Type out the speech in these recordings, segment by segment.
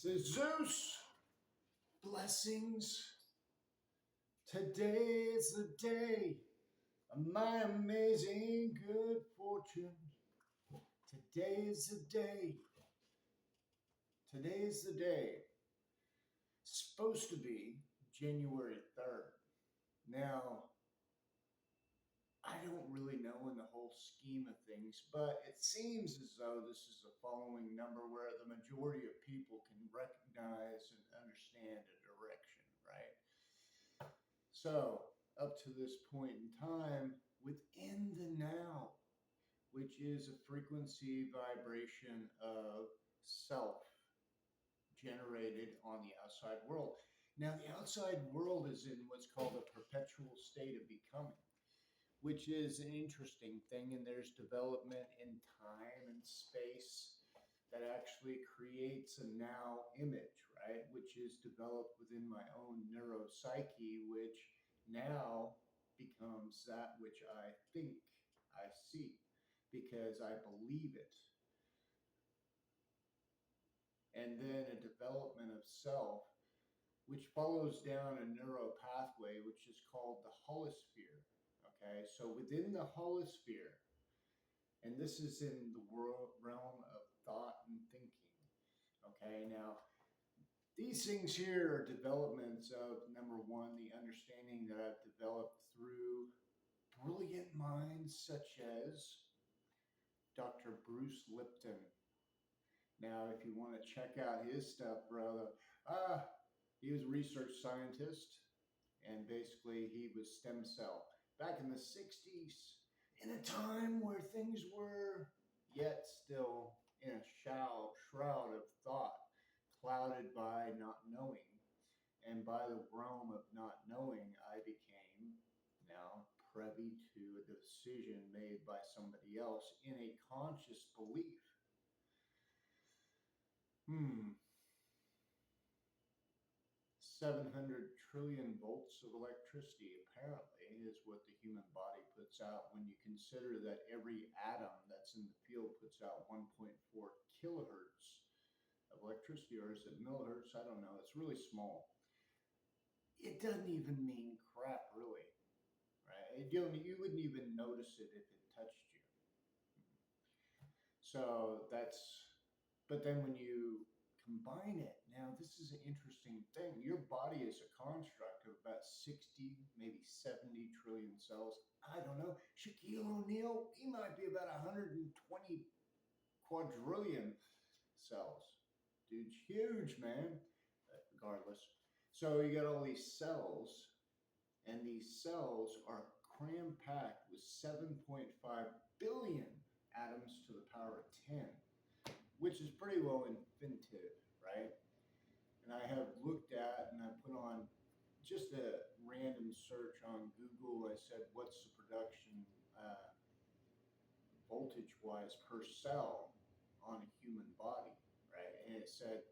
Says Zeus, blessings. Today is the day of my amazing good fortune. Today is the day. Today is the day. It's supposed to be January 3rd. Now, I don't really know in the whole scheme of things, but it seems as though this is a following number where the majority of people can recognize and understand a direction, right? So, up to this point in time, within the now, which is a frequency vibration of self generated on the outside world. Now, the outside world is in what's called a perpetual state of becoming, which is an interesting thing. And there's development in time and space that actually creates a now image, right? Which is developed within my own neuropsyche, which now becomes that which I think I see because I believe it. And then a development of self, which follows down a neural pathway, which is called the holosphere. Okay, so within the holosphere, and this is in the realm of thought and thinking. Okay, now these things here are developments of number one, the understanding that I've developed through brilliant minds such as Dr. Bruce Lipton. Now, if you want to check out his stuff, brother, he was a research scientist, and basically he was stem cell back in the 60s, in a time where things were yet still in a shroud of thought, clouded by not knowing. And by the realm of not knowing, I became now privy to a decision made by somebody else in a conscious belief. 700 trillion volts of electricity apparently is what the human body puts out when you consider that every atom that's in the field puts out 1.4 kilohertz of electricity, or is it millihertz? I don't know. It's really small. It doesn't even mean crap, really, right? You wouldn't even notice it if it touched you. So but then when you combine it, now this is an interesting thing. Your body is a construct of about 60, maybe 70 trillion cells. I don't know. Shaquille O'Neal, he might be about 120 quadrillion cells. Dude's huge, man. Regardless. So you got all these cells, and these cells are cram packed with 7.5 billion atoms to the power of 10, which is pretty well inventive, right? And I have looked at and I put on just a random search on Google. I said, what's the production voltage wise per cell on a human body, right? And it said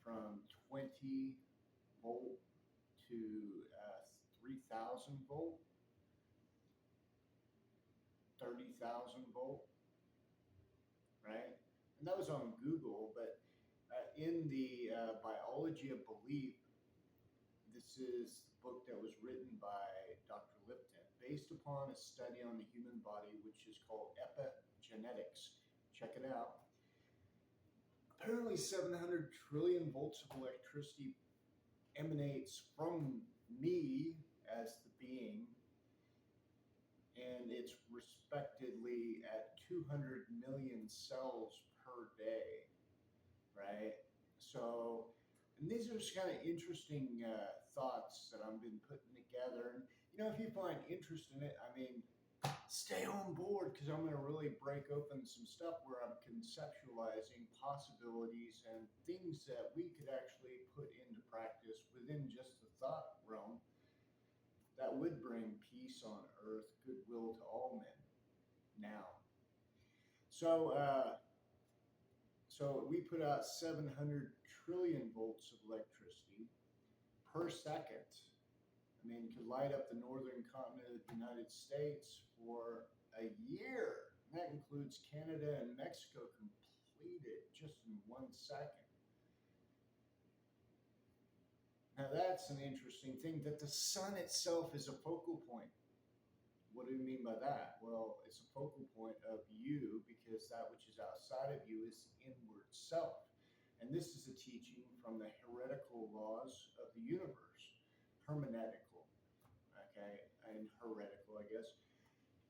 from 20 volt to 3,000 volt, 30,000 volt, right? And that was on Google, but in the Biology of Belief, this is the book that was written by Dr. Lipton, based upon a study on the human body, which is called epigenetics. Check it out. Apparently 700 trillion volts of electricity emanates from me as the being, and it's respectively at 200 million cells per day, right? So, and these are just kind of interesting thoughts that I've been putting together. And, if you find interest in it, I mean, stay on board, because I'm going to really break open some stuff where I'm conceptualizing possibilities and things that we could actually put into practice within just the thought realm that would bring peace on earth, goodwill to all men now. So we put out 700 trillion volts of electricity per second. I mean, could light up the northern continent of the United States for a year. And that includes Canada and Mexico completed just in 1 second. Now that's an interesting thing that the sun itself is a focal point. What do we mean by that? Well, it's a focal point of you because that which is outside of you is the inward self. And this is a teaching from the heretical laws of the universe, hermeneutical, okay, and heretical, I guess.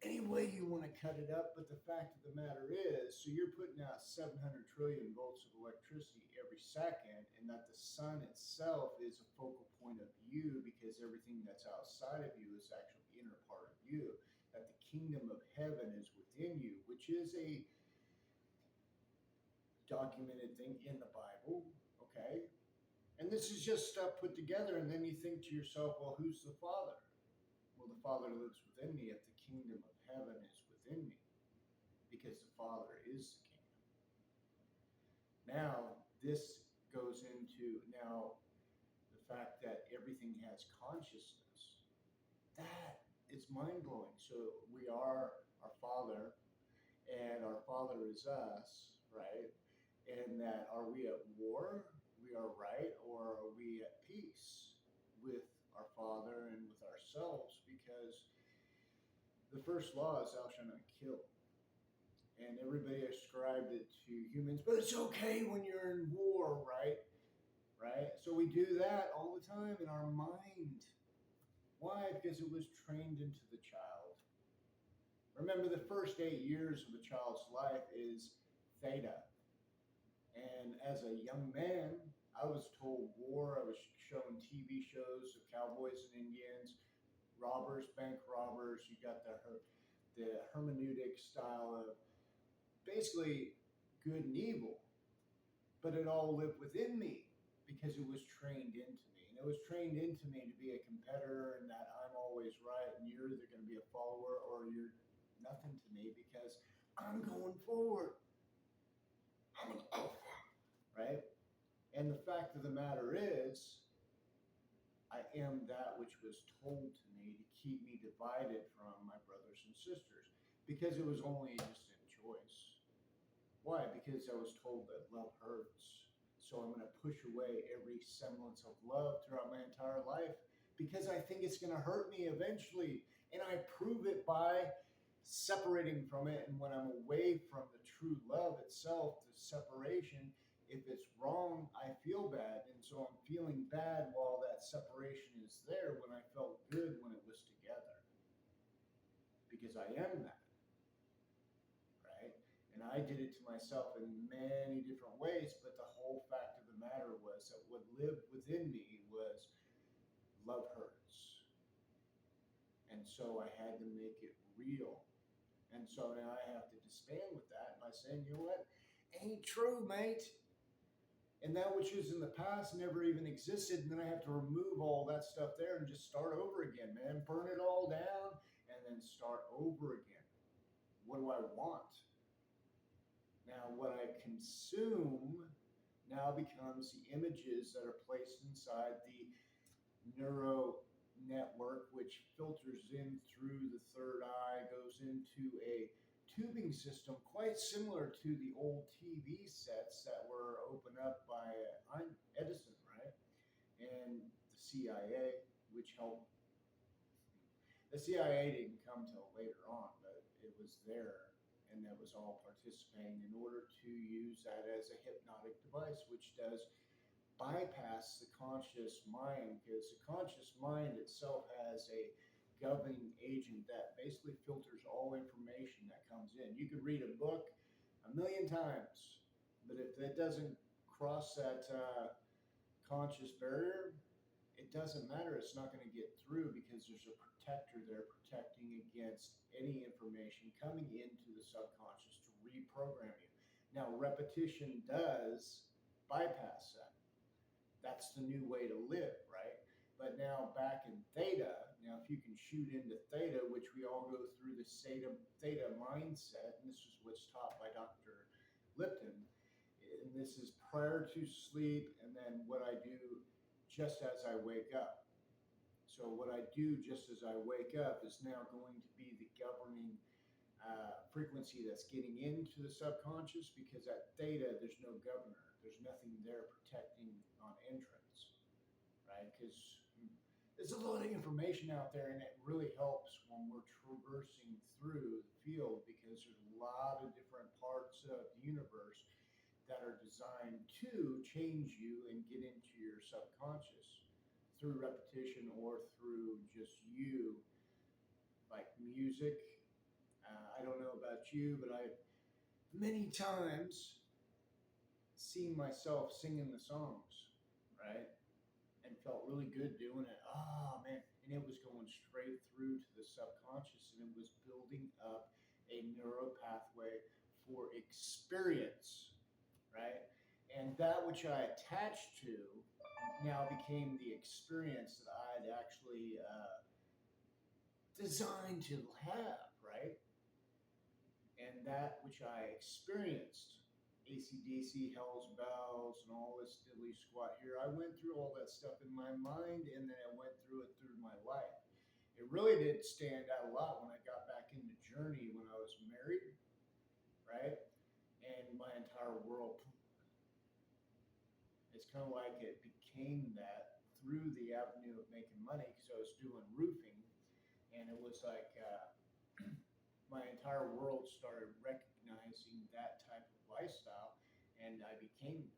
Any way you want to cut it up, but the fact of the matter is, so you're putting out 700 trillion volts of electricity every second, and that the sun itself is a focal point of you because everything that's outside of you is actually the inner part of you, that the kingdom of heaven is within you, which is a documented thing in the Bible, okay? And this is just stuff put together, and then you think to yourself, well, who's the Father? Well, the Father lives within me if the kingdom of heaven is within me, because the Father is the kingdom. Now, this goes into now the fact that everything has consciousness. That is mind blowing. So we are our Father, and our Father is us, right? And that are we at war? We are right, or are we at peace with our Father and with ourselves? Because the first law is thou shalt not kill. And everybody ascribed it to humans, but it's okay when you're in war, right? Right? So we do that all the time in our mind. Why? Because it was trained into the child. Remember, the first 8 years of a child's life is theta. And as a young man, I was told war. I was shown TV shows of cowboys and Indians, robbers, bank robbers. You got the hermeneutic style of basically good and evil, but it all lived within me because it was trained into me. And it was trained into me to be a competitor and that I'm always right and you're either going to be a follower or you're nothing to me because I'm going forward. I'm an alpha, right? And the fact of the matter is, I am that which was told to me to keep me divided from my brothers and sisters because it was only just a choice. Why? Because I was told that love hurts. So I'm going to push away every semblance of love throughout my entire life because I think it's going to hurt me eventually. And I prove it by separating from it. And when I'm away from the true love itself, the separation, if it's wrong, I feel bad. And so I'm feeling bad while that separation is there when I felt good when it was together. Because I am that. And I did it to myself in many different ways, but the whole fact of the matter was that what lived within me was love hurts. And so I had to make it real. And so now I have to disband with that by saying, you know what? Ain't true, mate. And that which is in the past never even existed. And then I have to remove all that stuff there and just start over again, man. Burn it all down and then start over again. What do I want? Now, what I consume now becomes the images that are placed inside the neuro network, which filters in through the third eye, goes into a tubing system quite similar to the old TV sets that were opened up by Edison, right? And the CIA, which helped. The CIA didn't come till later on, but it was there and that was all participating in order to use that as a hypnotic device, which does bypass the conscious mind because the conscious mind itself has a governing agent that basically filters all information that comes in. You could read a book a million times, but if it doesn't cross that conscious barrier, it doesn't matter. It's not going to get through because there's a protector there protecting against any information coming into the subconscious to reprogram you. Now, repetition does bypass that. That's the new way to live, right? But now back in theta, now if you can shoot into theta, which we all go through the theta mindset, and this is what's taught by Dr. Lipton, and this is prior to sleep, and then what I do just as I wake up. So what I do just as I wake up is now going to be the governing frequency that's getting into the subconscious because at theta, there's no governor. There's nothing there protecting on entrance, right? Because there's a lot of information out there, and it really helps when we're traversing through the field because there's a lot of different parts of the universe that are designed to change you and get into your subconscious through repetition or through just you, like music. I don't know about you, but I many times seen myself singing the songs, right? And felt really good doing it. Oh man. And it was going straight through to the subconscious and it was building up a neural pathway for experience, right? And that which I attached to now became the experience that I'd actually designed to have, right? And that which I experienced, AC/DC, Hell's Bells, and all this diddly squat here, I went through all that stuff in my mind and then I went through it through my life. It really did stand out a lot when I got back into Journey when I was married, right? And my entire world, it's kind of like it became that through the avenue of making money because I was doing roofing. And it was like, my entire world started recognizing that type of lifestyle, and I became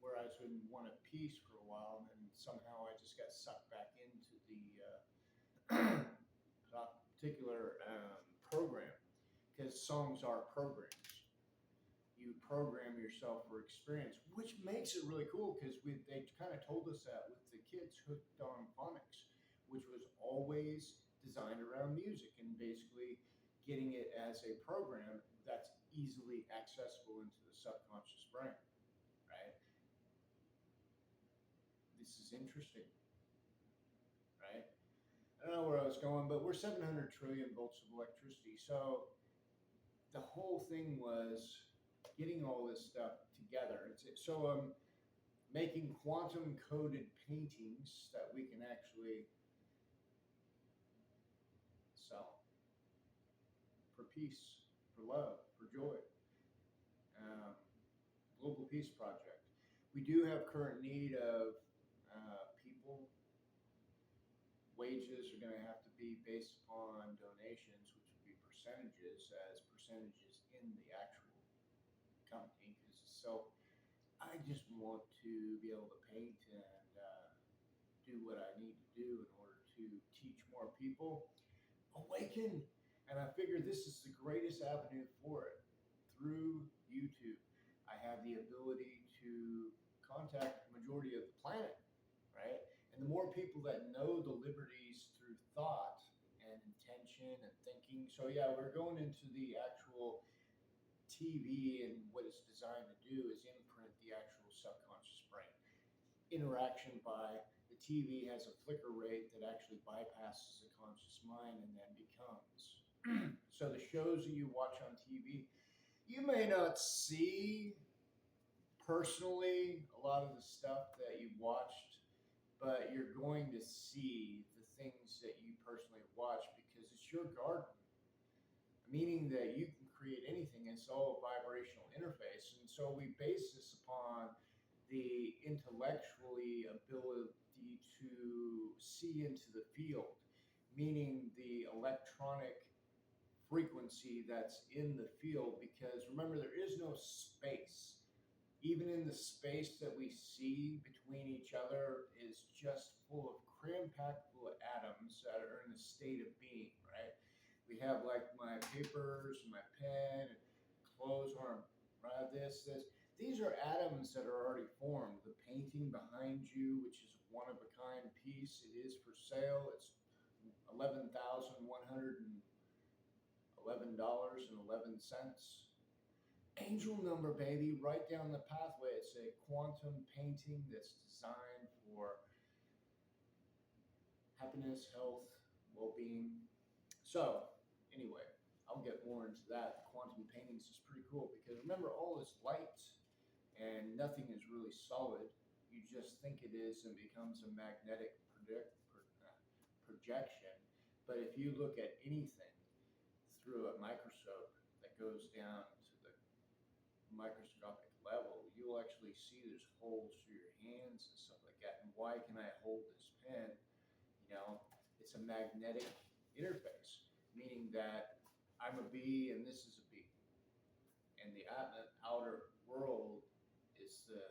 where I was in one of peace for a while, and then somehow I just got sucked back into the particular program because songs are programs. You program yourself for experience, which makes it really cool because they kind of told us that with the kids hooked on phonics, which was always designed around music and basically getting it as a program that's easily accessible into the subconscious brain, right? This is interesting, right? I don't know where I was going, but we're 700 trillion volts of electricity. So the whole thing was getting all this stuff together. So making quantum coded paintings that we can actually sell for peace, for love, for joy. Um, Global Peace Project. We do have current need of people. Wages are going to have to be based upon donations, which would be percentages as percentages in the actual company. Because so, I just want to be able to paint and do what I need to do in order to teach more people, awaken. And I figure this is the greatest avenue for it through YouTube. I have the ability to contact the majority of the planet, right? And the more people that know the liberties through thought and intention and thinking. So, yeah, we're going into the actual TV, and what it's designed to do is imprint the actual subconscious brain. Interaction by the TV has a flicker rate that actually bypasses the conscious mind and then becomes. So the shows that you watch on TV, you may not see personally a lot of the stuff that you watched, but you're going to see the things that you personally watch because it's your garden, meaning that you can create anything. It's all a vibrational interface. And so we base this upon the intellectually ability to see into the field, meaning the electronic frequency that's in the field. Because remember, there is no space. Even in the space that we see between each other is just full of cram-packed full of atoms that are in a state of being, right? We have like my papers, my pen, and clothes on this. These are atoms that are already formed. The painting behind you, which is a one of a kind piece, it is for sale. It's $11,111.11. Angel number, baby, right down the pathway. It's a quantum painting that's designed for happiness, health, well-being. So, anyway, I'll get more into that. Quantum paintings is pretty cool because remember, all is light and nothing is really solid. You just think it is and becomes a magnetic projection. But if you look at anything through a microscope that goes down to the microscopic level, you'll actually see there's holes through your hands pens and stuff like that. And why can I hold this pen? It's a magnetic interface, meaning that I'm a bee and this is a bee. And the outer world is the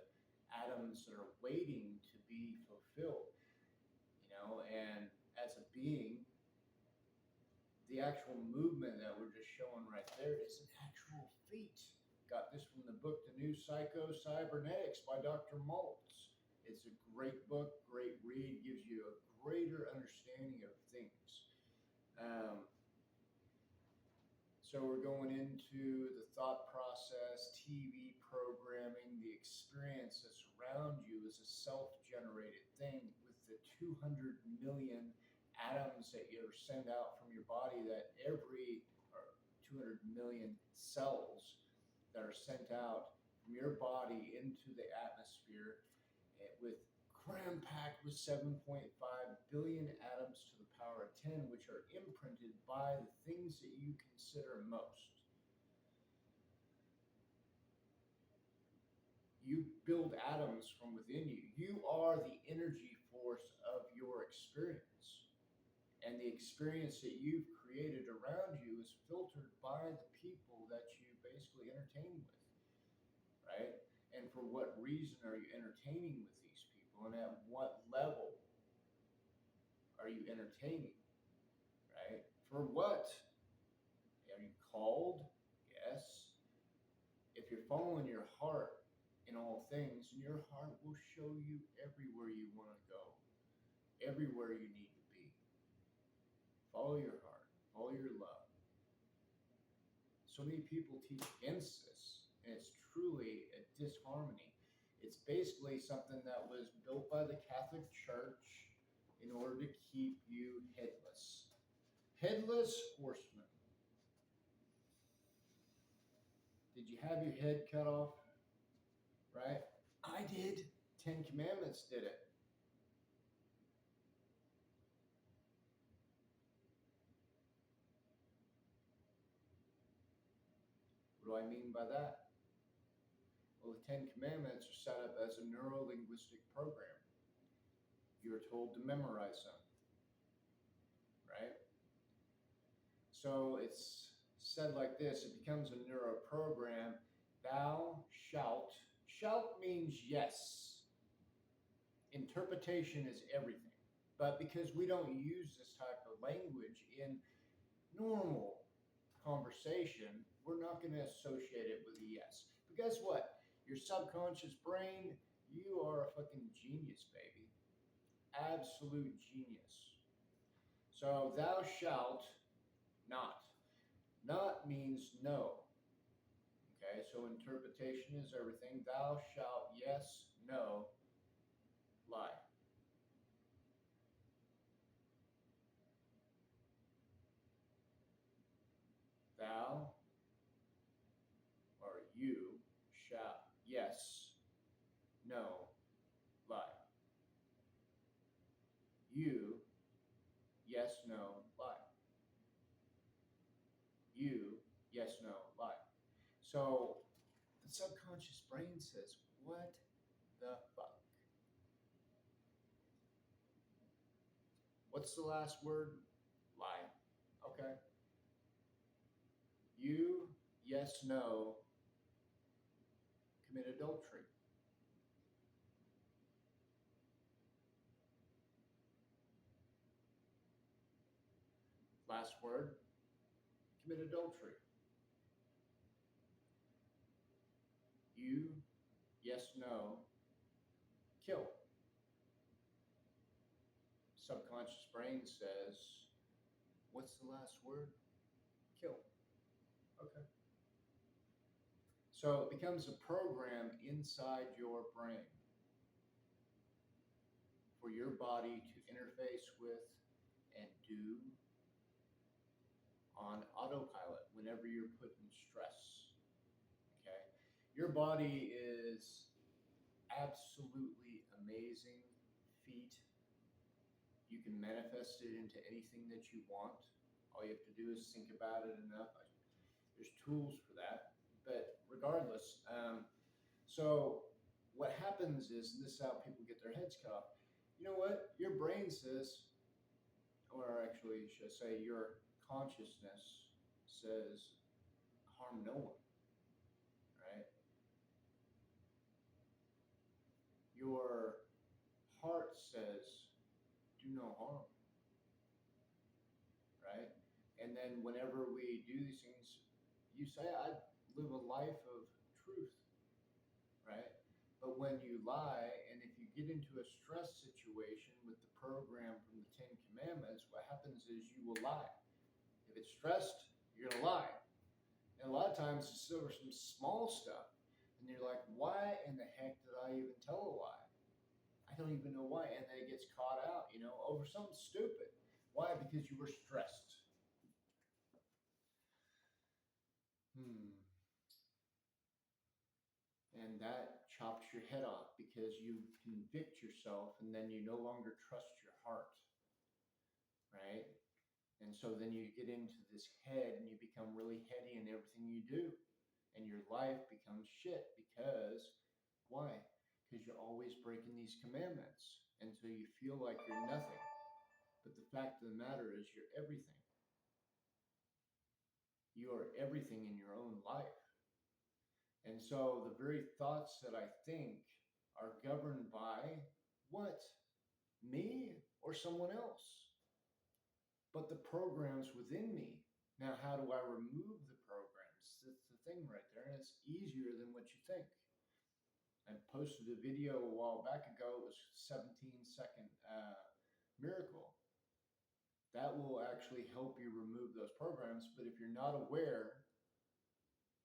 atoms that are waiting to be fulfilled. And as a being, the actual movement that we're just showing right there is an actual feat. Got this from the book, The New Psycho-Cybernetics by Dr. Maltz. It's a great book, great read, gives you a greater understanding of things. So we're going into the thought process, TV programming, the experience that's around you is a self-generated thing with the 200 million atoms that you send out from your body, that or 200 million cells that are sent out from your body into the atmosphere, with cram-packed with 7.5 billion atoms to the power of 10, which are imprinted by the things that you consider most. You build atoms from within you. You are the energy force of your experience. And the experience that you've created around you is filtered by the people that you basically entertain with, right? And for what reason are you entertaining with these people? And at what level are you entertaining, right? For what? Are you called? Yes. If you're following your heart in all things, and your heart will show you everywhere you want to go, everywhere you need to be. Follow your heart, follow your love. So many people teach against this, and it's truly a disharmony. It's basically something that was built by the Catholic Church in order to keep you headless. Headless horseman. Did you have your head cut off? Right? I did. 10 Commandments did it. What do I mean by that? Well, the 10 Commandments are set up as a neuro-linguistic program. You're told to memorize them, right? So it's said like this, it becomes a neuro program. Thou shalt. Shalt means yes. Interpretation is everything. But because we don't use this type of language in normal conversation, we're not going to associate it with a yes. But guess what? Your subconscious brain, you are a fucking genius, baby. Absolute genius. So thou shalt not. Not means no. Okay, so interpretation is everything. Thou shalt, yes, no, lie. Thou or you shall, yes, no, lie. You, yes, no, lie. You, yes, no, lie. So the subconscious brain says, what the fuck? What's the last word? Lie. Okay. You, yes, no, commit adultery. Last word, commit adultery. You, yes, no, kill. Subconscious brain says, what's the last word? Kill. Okay. So it becomes a program inside your brain for your body to interface with and do on autopilot whenever you're put in stress. Okay? Your body is absolutely amazing feat. You can manifest it into anything that you want. All you have to do is think about it enough. There's tools for that. But regardless, so what happens is, and this is how people get their heads cut off. You know what? Your brain says, or actually, should I say, your consciousness says, harm no one, right? Your heart says, do no harm, right? And then whenever we do these things, you say, I live a life of truth, right? But when you lie, and if you get into a stress situation with the program from the Ten Commandments, what happens is you will lie. If it's stressed, you're gonna lie. And a lot of times it's over some small stuff. And you're like, why in the heck did I even tell a lie? I don't even know why. And then it gets caught out, over something stupid. Why? Because you were stressed. And that chops your head off because you convict yourself and then you no longer trust your heart, right? And so then you get into this head and you become really heady in everything you do. And your life becomes shit because, why? Because you're always breaking these commandments. And so you feel like you're nothing. But the fact of the matter is you're everything. You are everything in your own life. And so the very thoughts that I think are governed by what? Me or someone else? But the programs within me. Now, how do I remove the programs? That's the thing right there. And it's easier than what you think. I posted a video a while back ago. It was 17-second miracle. That will actually help you remove those programs. But if you're not aware,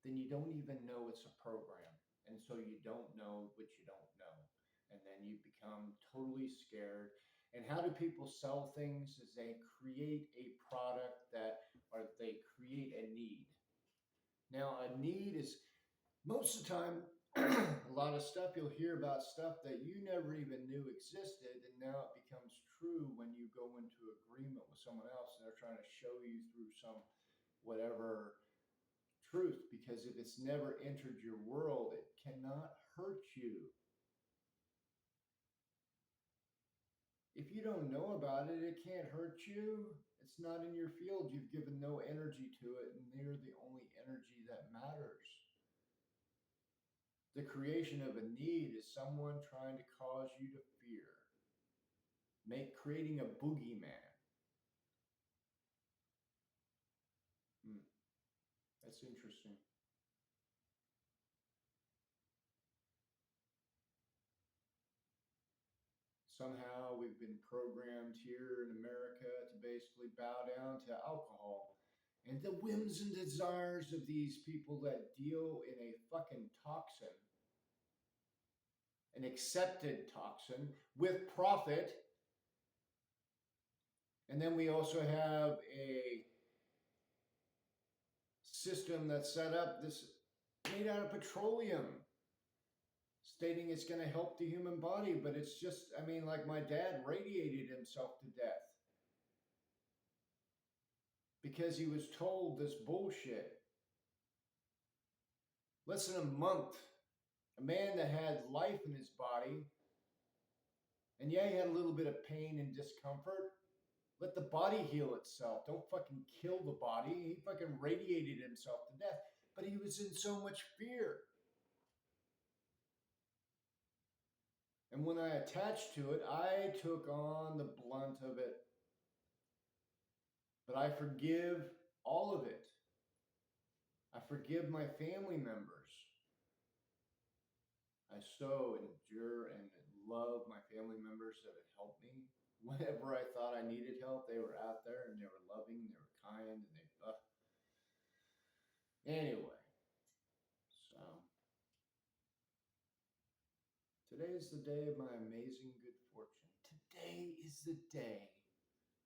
then you don't even know it's a program. And so you don't know what you don't know. And then you become totally scared. And how do people sell things? Is they create a product or they create a need. Now, a need is most of the time, a lot of stuff you'll hear about stuff that you never even knew existed. And now it becomes true when you go into agreement with someone else and they're trying to show you through some whatever truth, because if it's never entered your world, it cannot hurt you. If you don't know about it, it can't hurt you. It's not in your field. You've given no energy to it, and they're the only energy that matters. The creation of a need is someone trying to cause you to fear, creating a boogeyman. That's interesting. Somehow we've been programmed here in America to basically bow down to alcohol and the whims and desires of these people that deal in a fucking toxin, an accepted toxin with profit. And then we also have a system that's set up this made out of petroleum, stating it's going to help the human body, but it's just, like my dad radiated himself to death because he was told this bullshit. Less than a month, a man that had life in his body, and yeah, he had a little bit of pain and discomfort. Let the body heal itself. Don't fucking kill the body. He fucking radiated himself to death, but he was in so much fear. And when I attached to it, I took on the blunt of it. But I forgive all of it. I forgive my family members. I so endure and love my family members that have helped me. Whenever I thought I needed help, they were out there and they were loving, they were kind, and Anyway, so today is the day of my amazing good fortune. Today is the day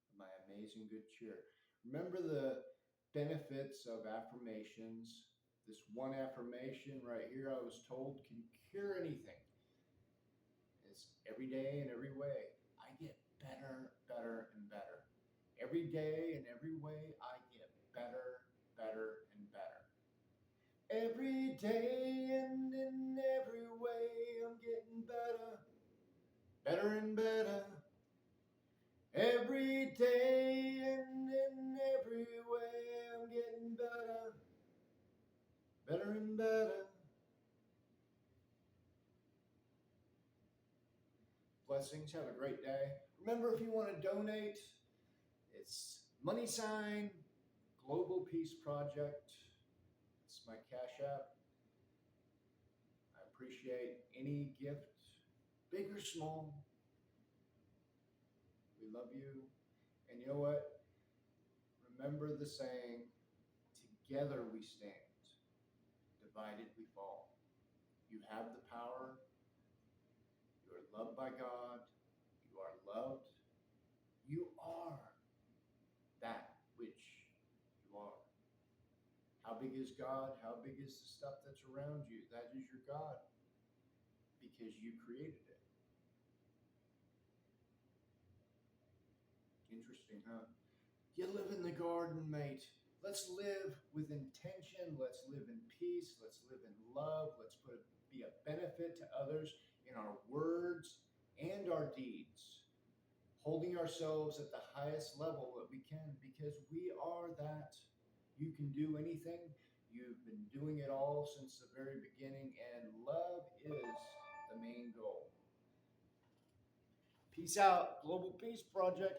of my amazing good cheer. Remember the benefits of affirmations. This one affirmation right here, I was told, can cure anything. It's every day and every way. I get better, better, and better. Every day and every way, I get better, better, and better. Every day and in every way, I'm getting better, better and better. Every day and in every way, I'm getting better, better and better. Blessings. Have a great day. Remember, if you want to donate, it's money sign Global Peace Project. It's my Cash App. I appreciate any gift, big or small. We love you. And you know what? Remember the saying, together we stand, divided we fall. You have the power. You are loved by God. You are loved. You are that which you are. How big is God? How big is the stuff that's around you? That is your God because you created it. Interesting, huh? You live in the garden, mate. Let's live with intention. Let's live in peace. Let's live in love. Be a benefit to others in our words and our deeds, holding ourselves at the highest level that we can because we are that. You can do anything. You've been doing it all since the very beginning, and love is the main goal. Peace out, Global Peace Project.